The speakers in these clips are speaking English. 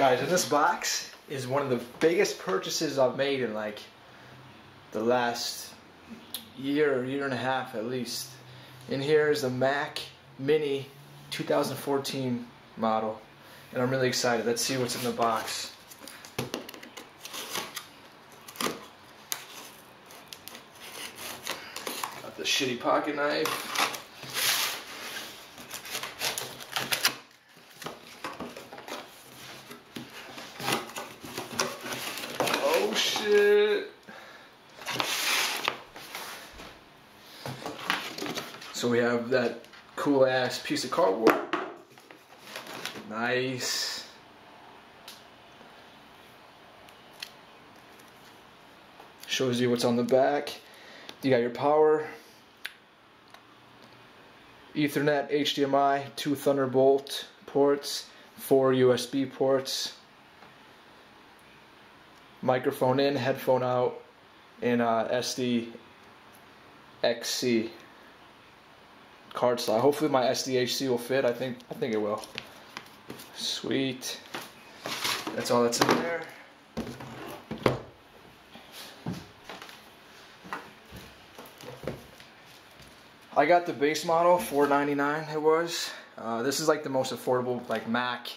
Guys, in this box is one of the biggest purchases I've made in like the last year and a half at least. In here is the Mac Mini 2014 model, and I'm really excited. Let's see what's in the box. Got the shitty pocket knife. Oh shit. So we have that cool ass piece of cardboard. Nice. Shows you what's on the back. You got your power, Ethernet, HDMI, 2 Thunderbolt ports, 4 USB ports, microphone in, headphone out, and SDXC card slot. Hopefully my SDHC will fit. I think it will. Sweet. That's all that's in there. I got the base model, $499 it was. This is like the most affordable like Mac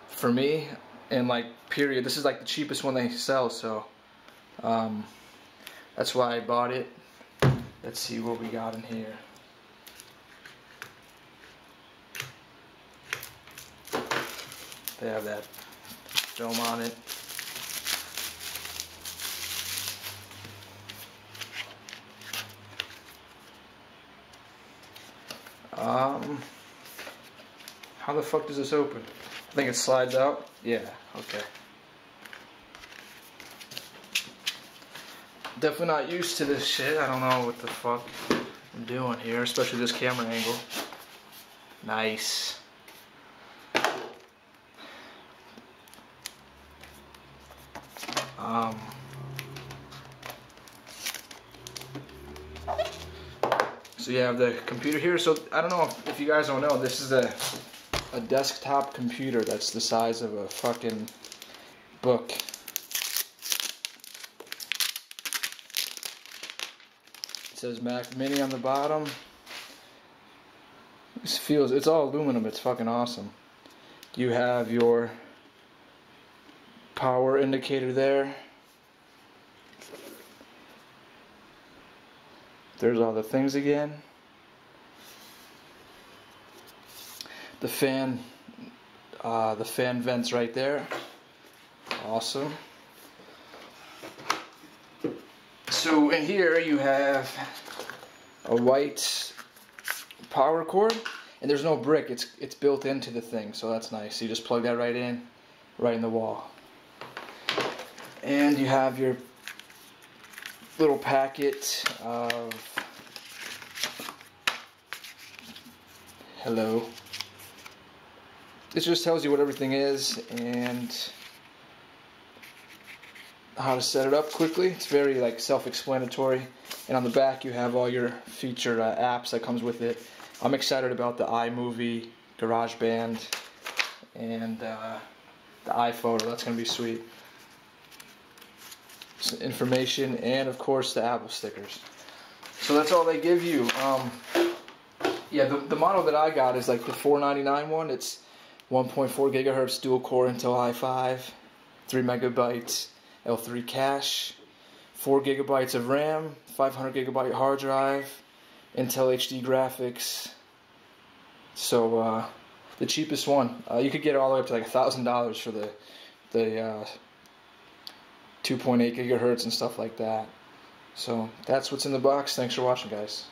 for me, and like period. This is like the cheapest one they sell, so that's why I bought it. Let's see what we got in here. They have that film on it. How the fuck does this open? I think it slides out. Yeah, okay. Definitely not used to this shit. I don't know what the fuck I'm doing here, especially this camera angle. Nice. So you have the computer here. So I don't know if you guys don't know, this is a desktop computer that's the size of a fucking book. It says Mac Mini on the bottom. It's all aluminum. It's fucking awesome. You have your power indicator there. There's all the things again. The fan vents right there. Awesome. So in here you have a white power cord, and there's no brick. It's built into the thing, so that's nice. You just plug that right in the wall. And you have your little packet of hello. This just tells you what everything is and how to set it up quickly. It's very like self-explanatory. And on the back you have all your featured apps that comes with it. I'm excited about the iMovie, GarageBand, and the iPhoto. That's gonna be sweet. Some information, and of course the Apple stickers. So that's all they give you. Yeah, the model that I got is like the $499 one. It's 1.4 gigahertz dual core Intel i5, 3 megabytes L3 cache, 4 gigabytes of RAM, 500 gigabyte hard drive, Intel HD graphics. So the cheapest one. You could get it all the way up to like $1,000 for the 2.8 gigahertz and stuff like that. So that's what's in the box. Thanks for watching, guys.